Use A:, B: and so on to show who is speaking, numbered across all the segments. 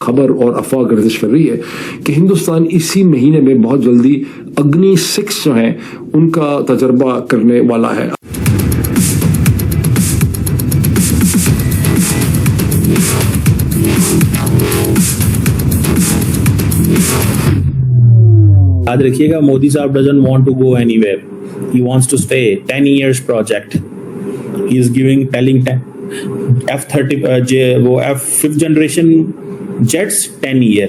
A: खबर और अफवाह गर्दिश कर रही है कि हिंदुस्तान इसी महीने में बहुत जल्दी अग्नि 6 जो है उनका तजर्बा करने वाला है।
B: याद रखिएगा, मोदी साहब doesn't want to go anywhere, he wants to stay. 10 years project he is telling F-30 वो F5th generation jets 10 year,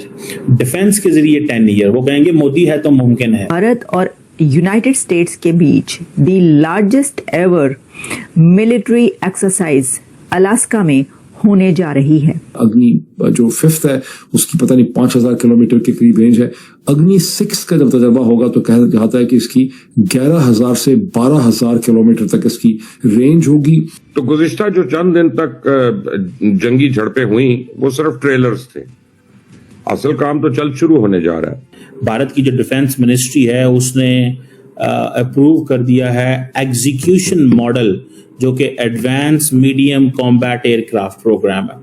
B: defence के जरिए 10 year। वो कहेंगे मोदी है तो मुमकिन है।
C: भारत और यूनाइटेड स्टेट्स के बीच the largest ever military exercise Alaska में होने जा रही है।
A: अग्नि जो 5th है उसकी पता नहीं 5000 किलोमीटर के करीब रेंज है। अग्नि 6 का जब तजर्बा होगा तो कहा जाता है कि इसकी 11000 से 12000 किलोमीटर तक इसकी रेंज होगी।
D: तो गुज़िश्ता जो चंद दिन तक जंगी झड़पें हुई वो सिर्फ ट्रेलर्स थे, असल काम तो जल्द शुरू होने जा रहा है।
B: भारत की जो डिफेंस मिनिस्ट्री है उसने अप्रूव कर दिया है एग्जीक्यूशन मॉडल, जो कि advance medium combat aircraft program है,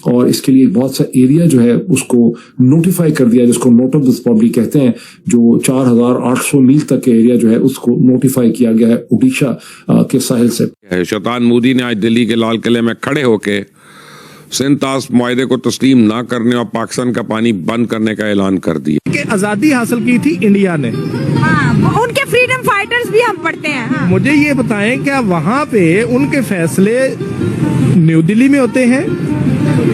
A: और इसके लिए बहुत सा एरिया जो है उसको नोटिफाई कर दिया, जिसको नोट ऑफ दिस पब्लिक कहते हैं। जो 4800 मील तक के एरिया जो है उसको नोटिफाई किया गया है उड़ीसा के साहिल से।
D: शैतान मोदी ने आज दिल्ली के लाल किले में खड़े होके सिंतास मुआहदे को तस्लीम ना करने और पाकिस्तान का पानी बंद करने का ऐलान कर दिया।
E: कि आजादी हासिल की थी इंडिया ने।
F: हाँ, उनके फ्रीडम फाइटर्स भी हम पढ़ते हैं। हाँ।
E: मुझे ये बताएं क्या वहाँ पे उनके फैसले न्यू दिल्ली में होते हैं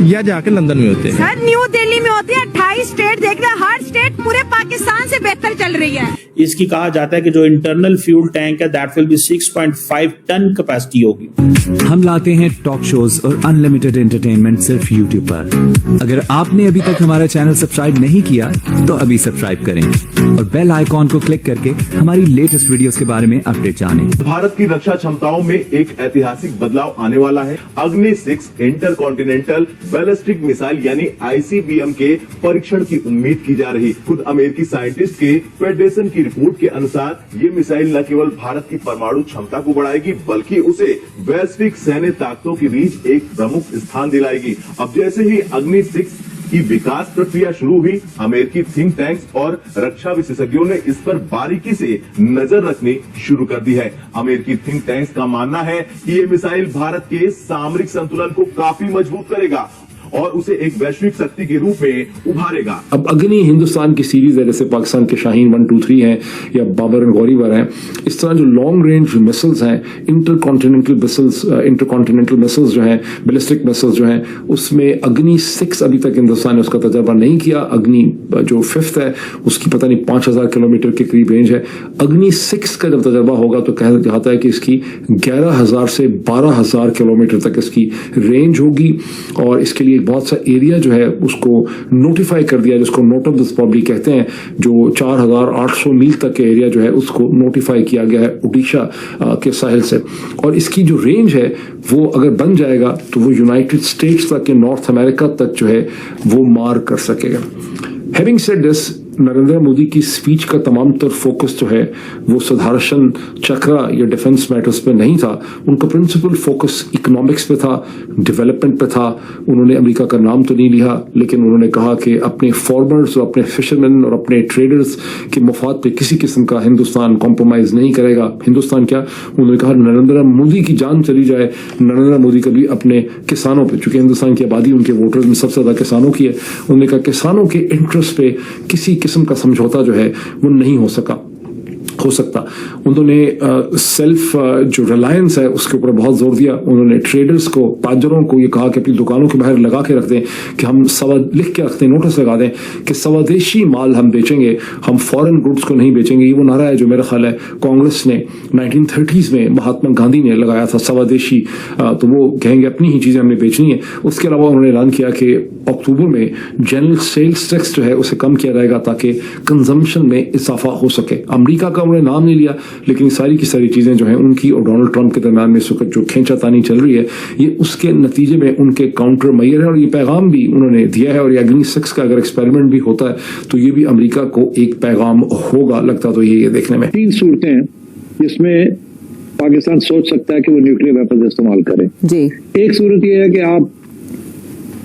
E: या जाके लंदन में होते हैं?
F: सर न्यू दिल्ली में होते हैं। 28 स्टेट देख रहे हैं, हर स्टेट पूरे पाकिस्तान से बेहतर चल रही है।
B: इसकी कहा जाता है कि जो इंटरनल फ्यूल टैंक है that will be 6.5 ton capacity होगी।
G: हम लाते हैं टॉक शोज और अनलिमिटेड एंटरटेनमेंट सिर्फ यूट्यूब पर। अगर आपने अभी तक हमारा चैनल सब्सक्राइब नहीं किया तो अभी सब्सक्राइब करें और बेल आइकॉन को क्लिक करके हमारी लेटेस्ट वीडियोस के बारे में अपडेट जानें।
H: भारत की रक्षा क्षमताओं में एक ऐतिहासिक बदलाव आने वाला है। अग्नि 6 इंटरकॉन्टिनेंटल बैलिस्टिक मिसाइल यानी ICBM के परीक्षण की उम्मीद की जा रही। खुद अमेरिकी साइंटिस्ट के फेडरेशन की रिपोर्ट के अनुसार ये मिसाइल न केवल भारत की परमाणु क्षमता को बढ़ाएगी बल्कि उसे वैश्विक सैन्य ताकतों के बीच एक प्रमुख स्थान दिलाएगी। अब जैसे ही अग्नि 6 की विकास प्रक्रिया शुरू हुई, अमेरिकी थिंक टैंक्स और रक्षा विशेषज्ञों ने इस पर बारीकी से नजर रखनी शुरू कर दी है। अमेरिकी थिंक टैंक्स का मानना है कि ये मिसाइल भारत के सामरिक संतुलन को काफी मजबूत करेगा और उसे एक वैश्विक शक्ति के रूप में उभारेगा।
A: अब अग्नि हिंदुस्तान की सीरीज है, जैसे पाकिस्तान के शाहीन 1, 2, 3 हैं या बाबर एंड गौरीवर हैं। इस तरह जो लॉन्ग रेंज मिसाइल्स हैं, इंटरकॉन्टिनेंटल मिसाइल्स जो हैं, बैलिस्टिक मिसाइल्स जो हैं, उसमें अग्नि 6 अभी तक हिंदुस्तान ने उसका तजर्बा नहीं किया। अग्नि जो 5th है उसकी पता नहीं 5000 किलोमीटर के करीब रेंज है। अग्नि 6 का जब तजर्बा होगा तो कहा जाता है कि इसकी 11000 से 12000 किलोमीटर तक इसकी रेंज होगी, और इसके लिए बहुत सा एरिया जो है उसको नोटिफाई कर दिया, जिसको नोट ऑफ दिस पब्लिक कहते हैं। जो 4800 मील तक के एरिया जो है उसको नोटिफाई किया गया है उड़ीसा के साहिल से, और इसकी जो रेंज है वो अगर बन जाएगा तो वो यूनाइटेड स्टेट्स तक के नॉर्थ अमेरिका तक जो है वो मार कर सकेगा। Having said this, Narendra Modi की स्पीच का तमाम तर फोकस जो है वो सुदर्शन चक्र या डिफेंस मैटर्स पे नहीं था। उनका प्रिंसिपल फोकस इकोनॉमिक्स पे था, डेवलपमेंट पे था। उन्होंने अमेरिका का नाम तो नहीं लिया, लेकिन उन्होंने कहा कि अपने फार्मर्स और अपने फिशरमैन और अपने ट्रेडर्स के मफाद पे किसी किस्म का हिंदुस्तान कॉम्प्रोमाइज नहीं करेगा। हिंदुस्तान क्या, उन्होंने कहा नरेंद्र मोदी की जान चली जाए, नरेंद्र मोदी कभी अपने किसानों पर, चूंकि हिंदुस्तान की आबादी उनके वोटर्स में सबसे ज्यादा किसानों की है, उन्होंने कहा किसानों के इंटरेस्ट पे किसी किस्म का समझौता जो है वो नहीं हो सकता। उन्होंने सेल्फ जो रिलायंस है उसके ऊपर बहुत जोर दिया। उन्होंने ट्रेडर्स को, ताजरों को ये कहा कि अपनी दुकानों के बाहर लगा के रख दें कि हम लिख के रखते हैं, नोटिस लगा दें कि स्वदेशी माल हम बेचेंगे, हम फॉरेन गुड्स को नहीं बेचेंगे। ये वो नारा है जो मेरा ख्याल है कांग्रेस ने 1930s में महात्मा गांधी ने लगाया था, स्वदेशी। तो वो कहेंगे अपनी ही चीजें हमें बेचनी है। उसके अलावा उन्होंने ऐलान किया कि अक्टूबर में जनरल सेल्स टैक्स जो है उसे कम किया जाएगा ताकि कंजम्पशन में इजाफा हो सके। अमेरिका का उन्होंने नाम नहीं लिया, लेकिन सारी की सारी चीजें जो हैं उनकी और डोनाल्ड ट्रंप के दरमियान में इस वक्त जो खींचातानी चल रही है, ये उसके नतीजे में उनके काउंटर मैयर है, और ये पैगाम भी उन्होंने दिया है। और ये अग्नि 6 का अगर एक्सपेरिमेंट भी होता है तो ये भी अमेरिका को एक पैगाम होगा, लगता तो ये देखने में।
I: 3 सूरतें हैं जिसमें पाकिस्तान सोच सकता है कि वो न्यूक्लियर वेपन इस्तेमाल करे जी। एक सूरत ये है कि आप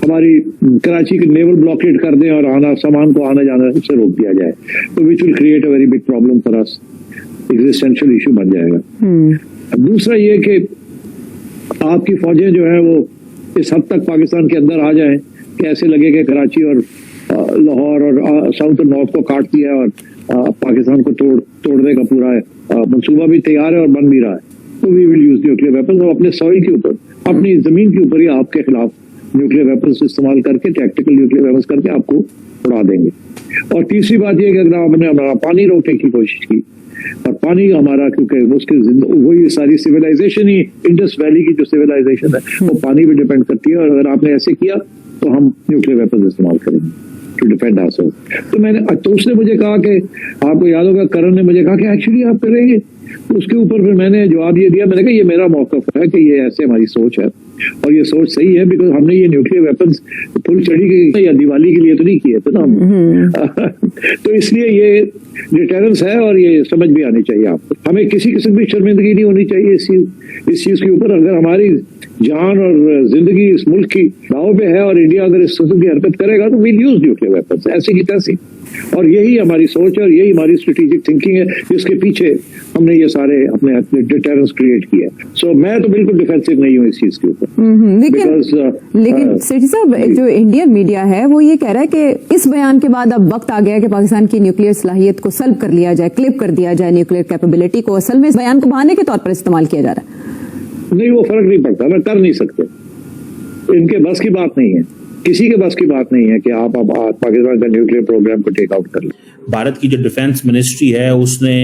I: हमारी कराची के नेवल ब्लॉकेट कर दें और सामान को आना जाना से रोक दिया जाए, तो which will create a very big problem for us, existential issue बन जाएगा। दूसरा ये कि आपकी फौजें जो है वो इस हद तक पाकिस्तान के अंदर आ जाएं कि ऐसे लगे कि कराची और लाहौर और साउथ और नॉर्थ को काट दिया है और पाकिस्तान को तोड़ने का पूरा मंसूबा भी तैयार है और बन भी रहा है, तो we will use nuclear weapons. और अपने सॉइल के ऊपर, अपनी जमीन के ऊपर ही आपके खिलाफ न्यूक्लियर वेपन्स इस्तेमाल करके, टैक्टिकल न्यूक्लियर वेपन्स करके आपको उड़ा देंगे। और तीसरी बात यह कि अगर आपने हमारा पानी रोकने की कोशिश की, और पानी हमारा, क्योंकि उसके वही सारी सिविलाइजेशन ही, इंडस वैली की जो सिविलाइजेशन है वो पानी पे डिपेंड करती है, और अगर आपने ऐसे किया तो हम न्यूक्लियर वेपन इस्तेमाल करेंगे टू डिफेंड आवरसेल्व्स। तो उसने मुझे कहा कि, आपको याद होगा करण ने मुझे कहा कि एक्चुअली आप करेंगे, तो उसके ऊपर फिर मैंने जवाब ये दिया, मैंने कहा ये मेरा मौकफ है कि ये ऐसे हमारी सोच है और ये सोच सही है, बिकॉज हमने ये न्यूक्लियर वेपन्स फुल चढ़ी गई या दिवाली के लिए तो नहीं किए थे ना हम। तो इसलिए ये डिटरेंस है और ये समझ भी आनी चाहिए आपको। हमें किसी किस्म की शर्मिंदगी नहीं होनी चाहिए इस चीज के ऊपर। अगर हमारी जान और जिंदगी इस मुल्क की दाव पे है और इंडिया अगर इस किस्म की हरकत करेगा तो वील यूज न्यूक्लियर वेपन्स, ऐसी की तैसी। और यही हमारी सोच है और यही हमारी स्ट्रेटेजिक थिंकिंग है, जिसके पीछे हमने ये सारे अपने डिटरेंस क्रिएट किया। सो मैं तो बिल्कुल डिफेंसिव नहीं हूँ इस चीज के ऊपर।
J: लेकिन सेठी साहब, जो इंडियन मीडिया है वो ये कह रहा है कि इस बयान के बाद अब वक्त आ गया कि पाकिस्तान की न्यूक्लियर सलाहियत को सल्ब कर लिया जाए, क्लिप कर दिया जाए न्यूक्लियर कैपेबिलिटी को। असल में इस बयान को बहाने के तौर पर इस्तेमाल किया जा रहा है।
I: नहीं, वो फर्क नहीं पड़ता, मैं कर नहीं सकते, इनके बस की बात नहीं है, किसी के बस की बात नहीं है कि आप पाकिस्तान का न्यूक्लियर प्रोग्राम को टेक आउट कर लें।
B: भारत की जो डिफेंस मिनिस्ट्री है उसने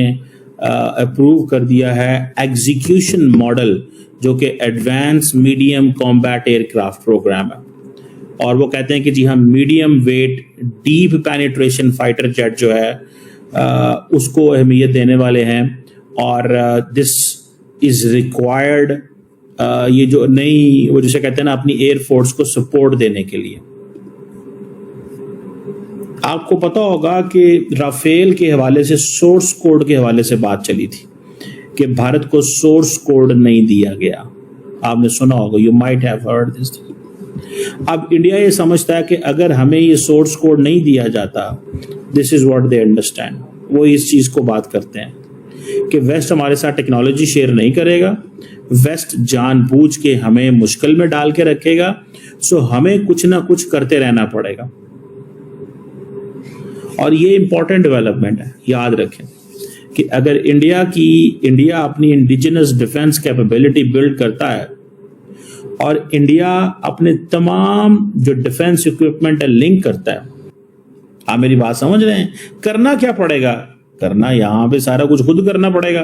B: अप्रूव कर दिया है एग्जीक्यूशन मॉडल, जो कि advance medium combat aircraft program है। और वो कहते हैं कि जी हम medium weight deep penetration fighter jet जो है उसको अहमियत देने वाले हैं। और दिस इज रिक्वायर्ड, ये जो नई, वो जिसे कहते हैं ना, अपनी एयरफोर्स को सपोर्ट देने के लिए। आपको पता होगा कि राफेल के हवाले से, सोर्स कोड के हवाले से बात चली थी कि भारत को सोर्स कोड नहीं दिया गया। आपने सुना होगा, you might have heard this. अब इंडिया ये समझता है कि अगर हमें ये सोर्स कोड नहीं दिया जाता, this is what they understand, वो इस चीज को बात करते हैं कि वेस्ट हमारे साथ टेक्नोलॉजी शेयर नहीं करेगा, वेस्ट जानबूझ के हमें मुश्किल में डाल के रखेगा, सो हमें कुछ ना कुछ करते रहना पड़ेगा। और ये इंपॉर्टेंट डेवलपमेंट है, याद रखें कि अगर इंडिया अपनी इंडिजिनस डिफेंस कैपेबिलिटी बिल्ड करता है और इंडिया अपने तमाम जो डिफेंस इक्विपमेंट है लिंक करता है, आप मेरी बात समझ रहे हैं, करना क्या पड़ेगा? करना यहां पे सारा कुछ खुद करना पड़ेगा।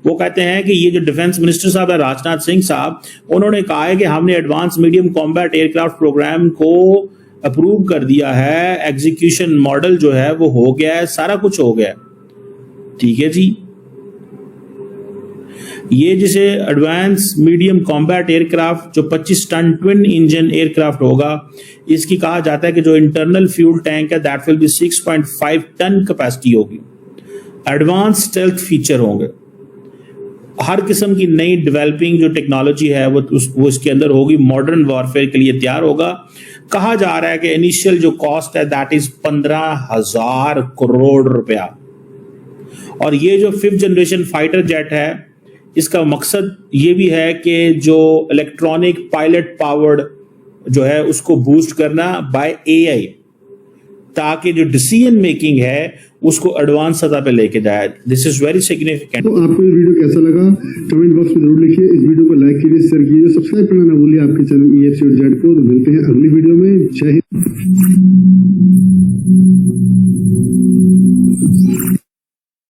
B: वो कहते हैं कि ये जो डिफेंस मिनिस्टर साहब है राजनाथ सिंह साहब, उन्होंने कहा है कि हमने advance medium combat aircraft program को अप्रूव कर दिया है, एग्जीक्यूशन मॉडल जो है वो हो गया है, सारा कुछ हो गया है। ठीक है जी, ये जिसे एडवांस मीडियम कॉम्बैट एयरक्राफ्ट जो 25 टन ट्विन इंजन एयरक्राफ्ट होगा, इसकी कहा जाता है कि जो इंटरनल फ्यूल टैंक है that will be 6.5 ton capacity होगी। एडवांस स्टेल्थ फीचर होंगे, हर किस्म की नई डेवलपिंग जो टेक्नोलॉजी है वो इसके अंदर होगी, मॉडर्न वॉरफेयर के लिए तैयार होगा। कहा जा रहा है कि इनिशियल जो कॉस्ट है दैट इज 15,000 करोड़ रुपया। और ये जो 5th जनरेशन फाइटर जेट है, इसका मकसद ये भी है कि जो इलेक्ट्रॉनिक पायलट पावर्ड जो है उसको बूस्ट करना बाय AI, ताकि जो डिसीजन मेकिंग है उसको एडवांस सतह पे लेके जाए। This is very significant.
K: तो आपको ये वीडियो कैसा लगा कमेंट बॉक्स में जरूर लिखिए, इस वीडियो को लाइक कीजिए, शेयर कीजिए, सब्सक्राइब करना ना भूलिए आपके चैनल EFC और जेड को। मिलते हैं अगली वीडियो में। जय हिंद।